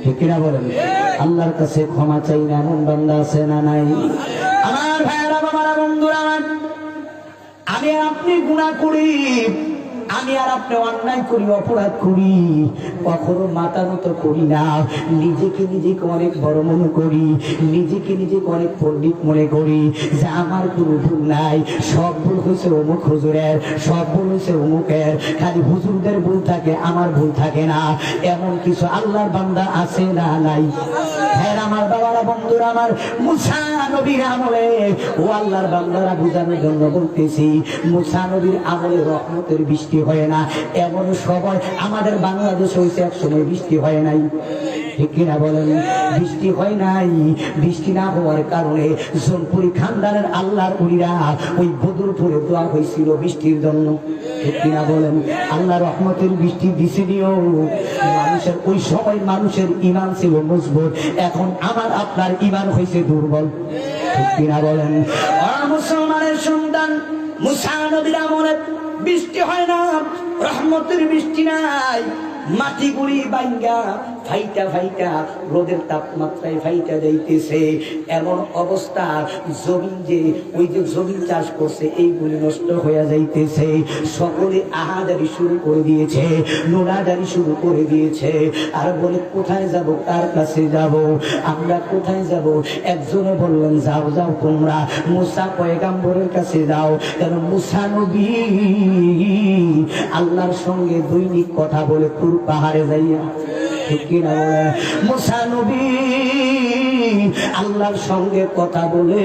ঠিক কিনা বলেন? আল্লাহর কাছে ক্ষমা চাই না এমন বান্দা আছে না নাই? আমার ভাইয়েরা, বাবারা, বন্ধুরা আমার, আমি আর আপনি গুনাহ করি, আমি আর আপনি অন্যায় করি, অপরাধ করি, কখনো মাথা নত করি না। নিজেকে অনেক বড় মনে করি, নিজেকে অনেক পণ্ডিত মনে করি যে আমার কোনো ভুল নাই, সব ভুল হয়েছে অমুক হুজুরের, সব ভুল হয়েছে অমুকের, খালি হুজুরদের ভুল থাকে, আমার ভুল থাকে না। এমন কিছু আল্লাহর বান্দা আছে না নাই? হ্যাঁ আমার বাবারা, বন্ধুরা আমার, মুসা নবীর আমলে, ও আল্লাহর বান্দারা বুঝানোর জন্য বলতেছি, মুসা নবীর আমলে রহমতের বৃষ্টি হয় না। এমন সময় আমাদের বাংলাদেশে হয়েছে, এক সময় বৃষ্টি হয় নাই। ঠিক কিনা বলেন? বৃষ্টি হয় নাই। বৃষ্টি না হওয়ার কারণে জোনপুরি খানদানের আল্লাহর উলিরা ওই বদরপুরে দোয়া হয়েছিল বৃষ্টির জন্য। ঠিক কিনা বলেন? আল্লাহ রহমতের বৃষ্টি দিছেনিও। মানুষের ওই সময় মানুষের ঈমান ছিল মজবুত, এখন আমার আপনার ঈমান হয়েছে দুর্বল। ঠিক কিনা বলেন? মুসলমানের সন্তান, মুসা নবীর আমলে বৃষ্টি হয় না, রহমতের বৃষ্টি নাই। মাটিগুলি বাইঙ্গা ফাইটা ফাইটা রোদের তাপমাত্রায় ফাইটা যাইতেছে। এমন অবস্থা, জমিন যে ওই যে জমিন চাষ করছে এইগুলি নষ্ট হয়ে যাইতেছে। সকলে আহাজারি শুরু করে দিয়েছে, নোনাজারি শুরু করে দিয়েছে। আর বলে কোথায় যাব, কার কাছে যাব, আমরা কোথায় যাব? একজনে বললেন যাও যাও তোমরা মুসা পয়গাম্বরের কাছে যাও, কারণ মুসা নবী আল্লাহর সঙ্গে দৈনিক কথা বলে তুর পাহাড়ে যাইয়া। ঠিক কিনা বলে? মুসা নবী আল্লাহর সঙ্গে কথা বলে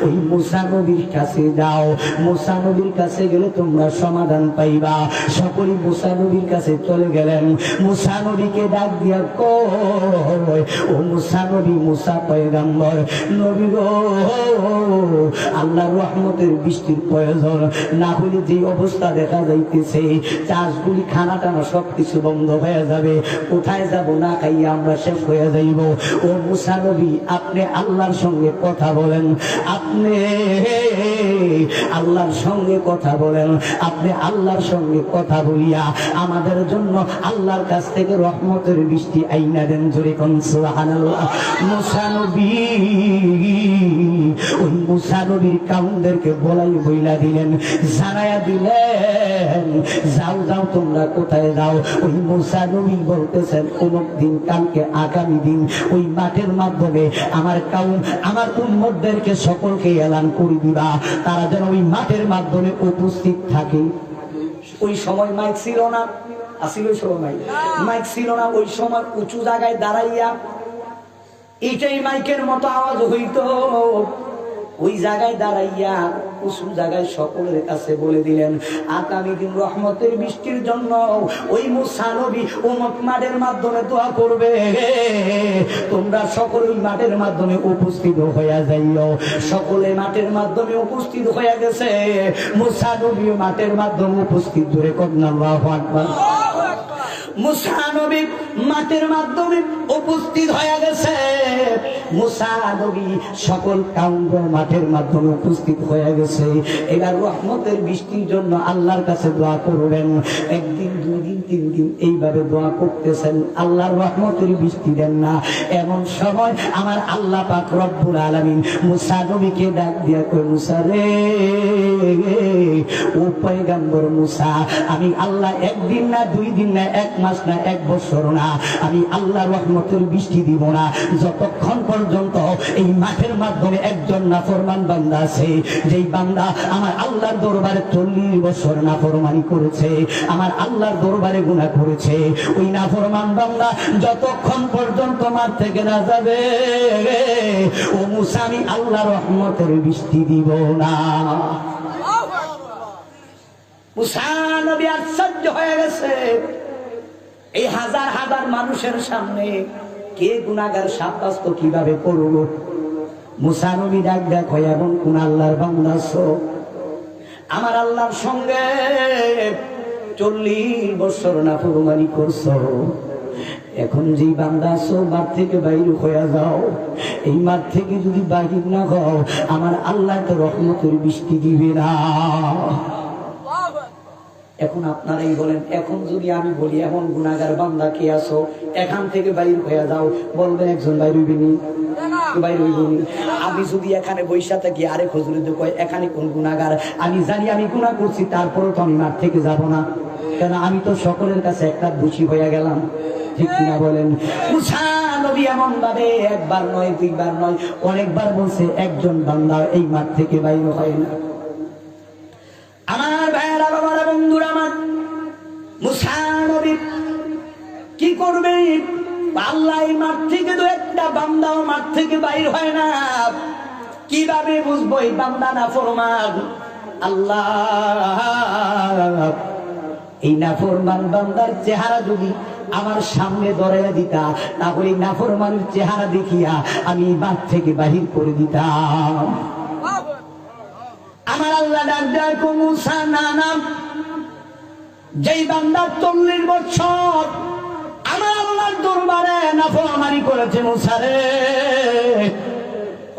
ওই মুসা নবীর কাছে যাও। মুসা নবীর কাছে গেলে তোমরা সমাধান পাইবা। সকলে মুসা নবীর কাছে চলে গেলেন। মুসা নবীকে ডাক দিয়া কয়, ও মুসা নবী, মুসা পয়গম্বর নবী গো, আল্লাহর রহমতের বৃষ্টির প্রয়োজন, না হলে যে অবস্থা দেখা যাইতেছে চাষগুলি খানা টানা সবকিছু বন্ধ হয়ে যাবে। কোথায় যাব? না খাইয়া আমরা শেষ হয়ে যাইব। ও মুসা নবী, আপনি আল্লাহর সঙ্গে কথা বলেন, আপনি আল্লাহর সঙ্গে কথা বলেন, আপনি আল্লাহর সঙ্গে কথা বলিয়া আমাদের জন্য আল্লাহর কাছ থেকে রহমতের বৃষ্টি আইনা দেন। জোরে কোন সুবহানাল্লাহ। মুসা নবী ওই মুসা নবীর কাউমদেরকে বইলা দিলেন, জানায়া দিলেন, যাও যাও তোমরা কোথায় যাও? ওই মুসা নবী বলতেছেন অমুক দিন, কালকে আগামী দিন ওই মাঠের মাধ্যমে আমার কাউম, আমার উম্মতদেরকে সকলকে এলান করে দিবা, তারা যেন ওই মাঠের মাধ্যমে উপস্থিত থাকে। ওই সময় মাইক ছিল না, আসিল ওই সময় মাইক ছিল না। ওই সময় উঁচু জায়গায় দাঁড়াইয়া এটাই মাইকের মতো আওয়াজ হইতো। ওই জায়গায় দাঁড়াইয়া উঁচু জায়গায় সকলের কাছে বলে দিলেন, আগামী দিন রহমতের বৃষ্টির জন্য ওই মুসা নবী অমুক মাঠের মাধ্যমে দোয়া করবে, তোমরা সকলে ওই মাঠের মাধ্যমে উপস্থিত হইয়া যাইও। সকলে মাঠের মাধ্যমে উপস্থিত হইয়া গেছে। মুসা নবী মাঠের মাধ্যমে উপস্থিত, ধরে কন্যা আল্লাহু আকবার। মুসা নবী মাঠের মাধ্যমে উপস্থিত হয়ে গেছে। মুসা নবী সকল কাউম মাঠের মাধ্যমে উপস্থিত হয়ে গেছে। এবার রহমতের বৃষ্টির জন্য আল্লাহর কাছে দোয়া করবেন। একদিন, দুই দিন, তিন দিন এইভাবে দোয়া করতেছেন, আল্লাহর রহমতের বৃষ্টি দেন না। এমন সময় আমার আল্লাহ পাক রব্বুল আলামিন মুসা নবীকে ডাক দিয়া কয়, মুসা রে, ও পয়গম্বর মুসা, আমি আল্লাহ একদিন না, দুই দিন না, এক মাস না, এক বছর না, আমি আল্লাহ রহমতের বৃষ্টি দিব না যতক্ষণ পর্যন্ত এই মাঠের মাধ্যমে একজন নাফরমান বান্দা আছে, যেই বান্দা আমার আল্লাহর দরবারে 40 বছর নাফরমানি করেছে, আমার আল্লাহর দরবারে গুনাহ করেছে। ওই নাফরমান বান্দা যতক্ষণ পর্যন্ত মাঠ থেকে না যাবে, ও মুসা, আমি আল্লাহ রহমতের বৃষ্টি দিব না। মুসা নবী আশ্চর্য হয়ে গেছে, এই হাজার হাজার মানুষের সামনে কে গুনাহগার সাব্যস্ত কিভাবে করব? মুসা নবী ডাক দেখ, এমন কোন আল্লাহর বান্দা আছো আমার আল্লাহর সঙ্গে 40 বছর নাফরমানি করছো, এখন যে বান্দা আছো মাঠ থেকে বাইরে হয়ে যাও। এই মাঠ থেকে যদি বাহির না হও, আমার আল্লাহ তো রহমতের বৃষ্টি দিবে না। এখন আপনারাই বলেন, এখন যদি আমি বলি এমন গুনাহগার বান্দা কে আছো, এখান থেকে বাইর হয়ে যাও, বলবেন একজন বাইর হইবেনি? বাইর হইবনি। আমি যদি এখানে বৈশা থাকি আরেক হুজুরে তো কয় এখানে কোন গুনাহগার, আমি জানি আমি গুনাহ করছি, তারপরেও তো আমি মাঠ থেকে যাব না, কেন আমি তো সকলের কাছে একটা দোষী হয়ে গেলাম। ঠিক কিনা বলেন? মুসা নবী এমন ভাবে একবার নয় দুইবার নয় অনেকবার বলছে একজন বান্দা এই মাঠ থেকে বাইর হয় না। আমার ভাইয়েরা, বাবারা, বন্ধুরা আমার, মুসা নবী কি করবে? আল্লাহ এই মাঠ থেকে তো একটা বান্দাও মাঠ থেকে বাইর হয় না, কিভাবে বুঝবো এই বান্দা নাফরমান? আল্লাহ এই নাফরমান বান্দার চেহারা যদি আমার সামনে ধরাইয়া দিতা, তাহলে নাফরমানের চেহারা দেখিয়া আমি মাঠ থেকে বাহির করে দিতাম। আমার আল্লাহ ডাক মুসা নাম, যেই বান্দা 40 বছর আমার আল্লাহর দরবারে নাফরমানি করেছে, মুসা রে,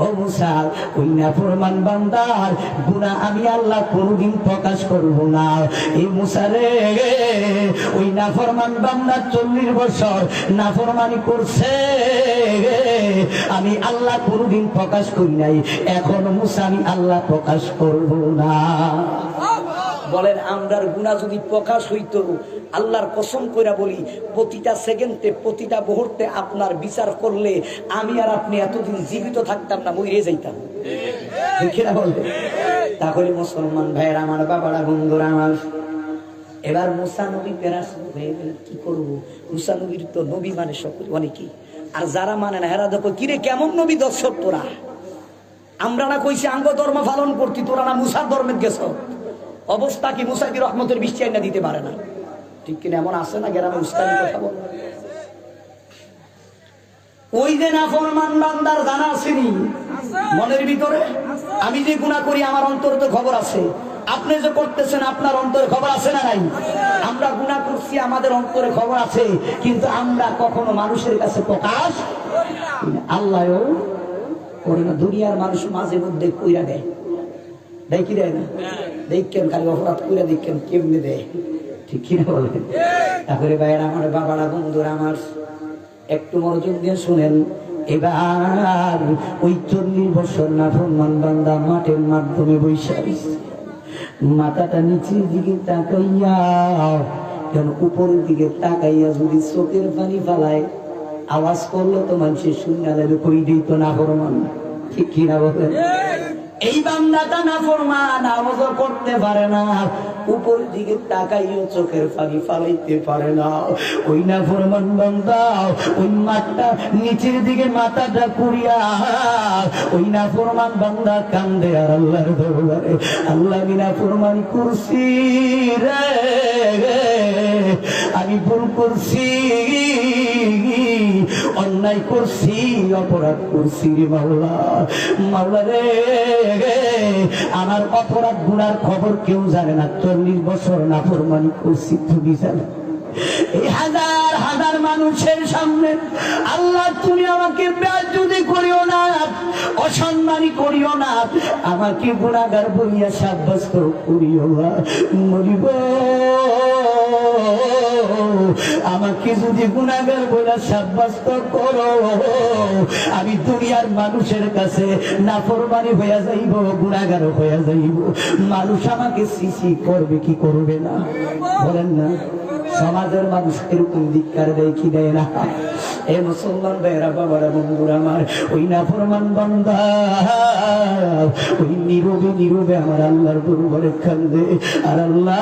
ও মুসা, ওই নাফরমান বান্দার গুনাহ আমি আল্লাহ কোনদিন প্রকাশ করব না। এই মুসা রে, ওই নাফরমান বান্দা 40 বছর নাফরমানি করছে, আমি আল্লাহ কোনদিন প্রকাশ করি নাই, এখন মুসা আমি আল্লাহ প্রকাশ করব না। বলেন, আমরার গুনাহ যদি প্রকাশ হইতো, আল্লাহর কসম কইরা বলি, প্রতিটা সেকেন্ডে প্রতিটা মুহূর্তে আপনার বিচার করলে আমি আর আপনি এতদিন জীবিত থাকতাম না, মরে যাইতাম। তাহলে মুসলমান ভাইয়েরা আমার, বাবারা, বন্ধুরা আমার, এবার মুসা নবী পেরাস হয়ে গেল, কি করবো? মুসা নবীর তো নবী মানে সকল অনেকেই, আর যারা মানে না হেরা দেখো কিরে কেমন নবী দর্শক তোরা, আমরা না কইছি আঙ্গ ধর্ম পালন করতি, তোরা না মুসার ধর্মে গেছ। অবস্থা কি? মুসা কি রহমতের বৃষ্টি আইনা দিতে পারে না? ঠিক কিনা? এমন আছে না গ্রামে উস্তাদি কথা বল। ওই যে নাফরমান বান্দার জানা আসেনি মনের ভিতরে, আমি যে গুনাহ করি আমার অন্তরে তো খবর আছে, আপনি যে করতেছেন আপনার অন্তরে খবর আছে না নাই? আমরা গুনাহ করছি আমাদের অন্তরে খবর আছে, কিন্তু আমরা কখনো মানুষের কাছে প্রকাশ আল্লাহও করে না। দুনিয়ার মানুষ মাঝে মধ্যে কইরা দেয়, দেখি দেয় না? দেখেন খালি অপরাধ করে দেখেন কেমনে দেয়, ঠিক কিনা বলেন? তারপরে ভাইয়েরা আমার, বাবারা, বন্ধুরা আমার, একটু মনোযোগ দিয়ে শুনেন। এবার ওই 40 বছর নাফরমান বান্দা মাঠের মাধ্যমে বৈশা মাথাটা নিচের দিকে তাকাইয়া, কেন উপরের দিকে তাকাইয়া যদি চোখের পানি ফালায় আওয়াজ করলো তো মানুষের শুনে লাগবে, কই দিত নাফরমান, ঠিক কিনা বলেন? এই বান্দাটা নাফরমান, আওয়াজও করতে পারে না, উপরের দিকে তাকাইও চোখের পানি ফালাইতে পারে না। ওই নাফরমান বান্দা ওই মাঠটা নিচের দিকে মাথাটা কুড়িয়া ওই নাফরমান বান্দা কান্দে আর আল্লাহর দরবারে, আল্লাহ আমি নাফরমানি করছি রে, আমি ভুল করছি, অন্যায় করছি, অপরাধ করছি রে মাওলা, মাওলা রে, আমার অপরাধ গুনার খবর কেউ জানে না, 40 বছর নাফরমানি করছি, তুমি জানো। এই হাজার হাজার মানুষের সামনে আল্লাহ তুমি আমাকে বেয়াদবি করিও না, অসম্মানী করিও না, আমাকে গুনাহগার বলিয়া সাব্যস্ত করিও না। মরিব আমাকে যদি গুনাহগার বলে সাব্যস্ত করো, আমি দুনিয়ার মানুষের কাছে নাফরমানি হইয়া যাইব, গুনাহগার হইয়া যাইব, মানুষ আমাকে সিসি করবে কি করবে না? বলেন না, সমাজের মানুষ এরকম ধিক্কার দেয় কি দেয় না? এ মুসলমান ভাইয়েরা, বাবারা, বন্ধুরা আমার, ওই নাফরমান বান্দা ওই নীরবে নীরবে আমার আল্লাহর দরবারে কান্দে, আর আল্লাহ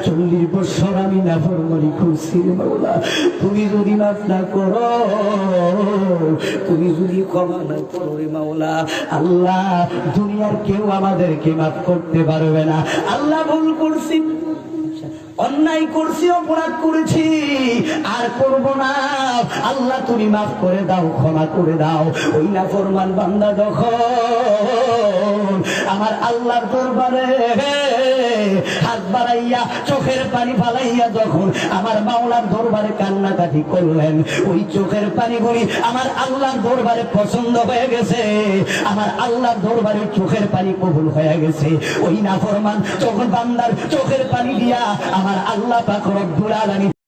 40 বছর আমি নাফরমানি করছি মাওলা, তুমি যদি মাফ না করো, তুমি যদি ক্ষমা না করো রে মাওলা, আল্লাহ দুনিয়ার কেউ আমাদেরকে মাফ করতে পারবে না। আল্লাহ ভুল করছি, অন্যায় করছি, অপরাধ করেছি, আর করব না, আল্লাহ তুমি মাফ করে দাও, ক্ষমা করে দাও। ওই নাফরমান বান্দা যখন আমার আল্লাহর দরবারে হাত বাড়াইয়া চোখের পানি ফালাইয়া যখন আমার মাওলার দরবারে কান্নাকাটি করলেন, ওই চোখের পানিগুলি আমার আল্লাহর দরবারে পছন্দ হয়ে গেছে, আমার আল্লাহর দরবারে চোখের পানি কবুল হয়ে গেছে। ওই নাফরমান যখন বান্দার চোখের পানি দিয়া আমার আল্লাহ পাক রব্বুল আলামিন